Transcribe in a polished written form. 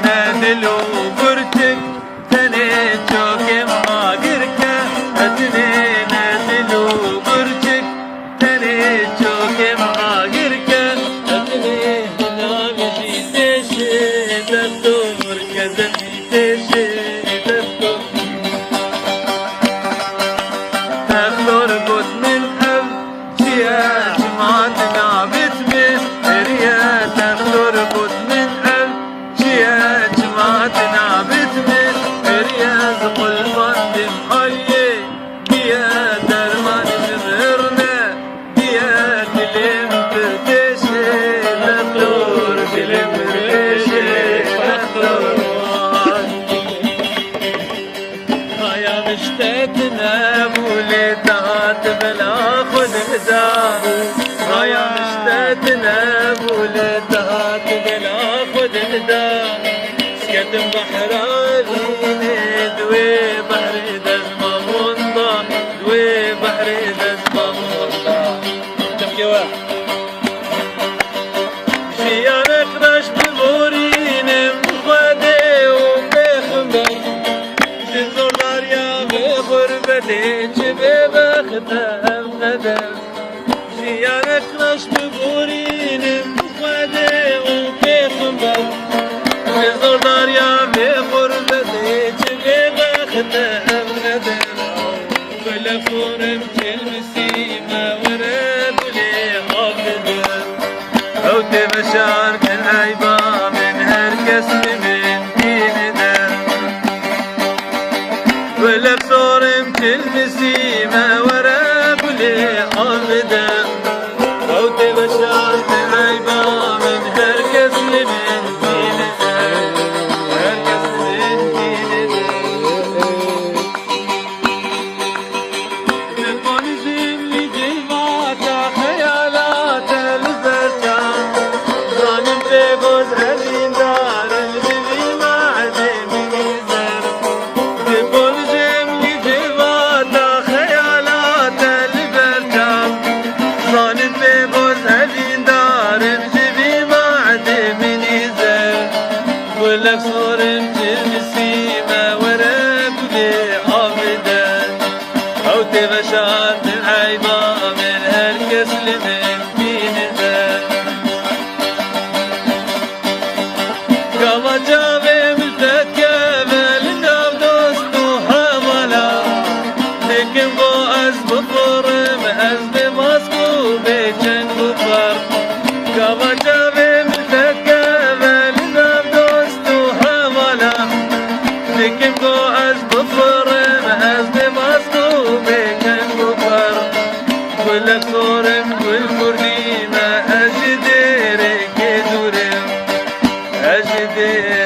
نادلو برتك تني جوكم هاجركا أتني نادلو برتك تني جوكم هاجركا أتني هنا بجيتشي دفتو مركز بجيتشي دفتو تخلور بود من أب جيا جمعت نعبت بس ريا تخلور بود من أب جيا جمعت نعبت بس ريا زقل فندم هاي بيا درمان زمرنا بيا كلم بردشي تخلور كلم بردشي تخلور هيا مشتاتنا بولي تهات بلا خد مدار هيا مشتاتنا بولي تهات بلا خد مدار سكتم بحرالي دوي بحر دزما منضا دوي بحر دزما منضا تبكي واحد جيانك رش بمورين مخدي وبخمر جزر داريا بغربتي جبي بختم ندم جيانك رش بمورين مخدي وبخمر جزر داريا بغربتي جبي بختم ندم بلا فورم كلمسيمة ورب لي حافظم أو تبشر من عيبا من هركس من دين دم ولا بصورم تلمسيمة ورب لي حافظم أو تبشر من عيبا من هركس من دين دم هركس من دين دم تبونزم لجيبات خيالات البرتا ظالم بيبوز هلين دار البلي ما عدم يزر تبونزم لجيبات خيالات البرتا ظالم بيبوز هلين دار البلي ما عدم يزر ولا صورم تلمسيمة ورب لي عابدا أو تبشر من عيبا من هالكس لمن دين ذا كما جابي متكبل النار دوستو هملا لكن بو أزب فرم أزب ماسكو بيجن بفر كما جابي متكبل النار دوستو هملا لكن بو أزب فرم أزب ماسكو بيجن بفر كل صورم كل كردي ما أجدرك دورم أجدرك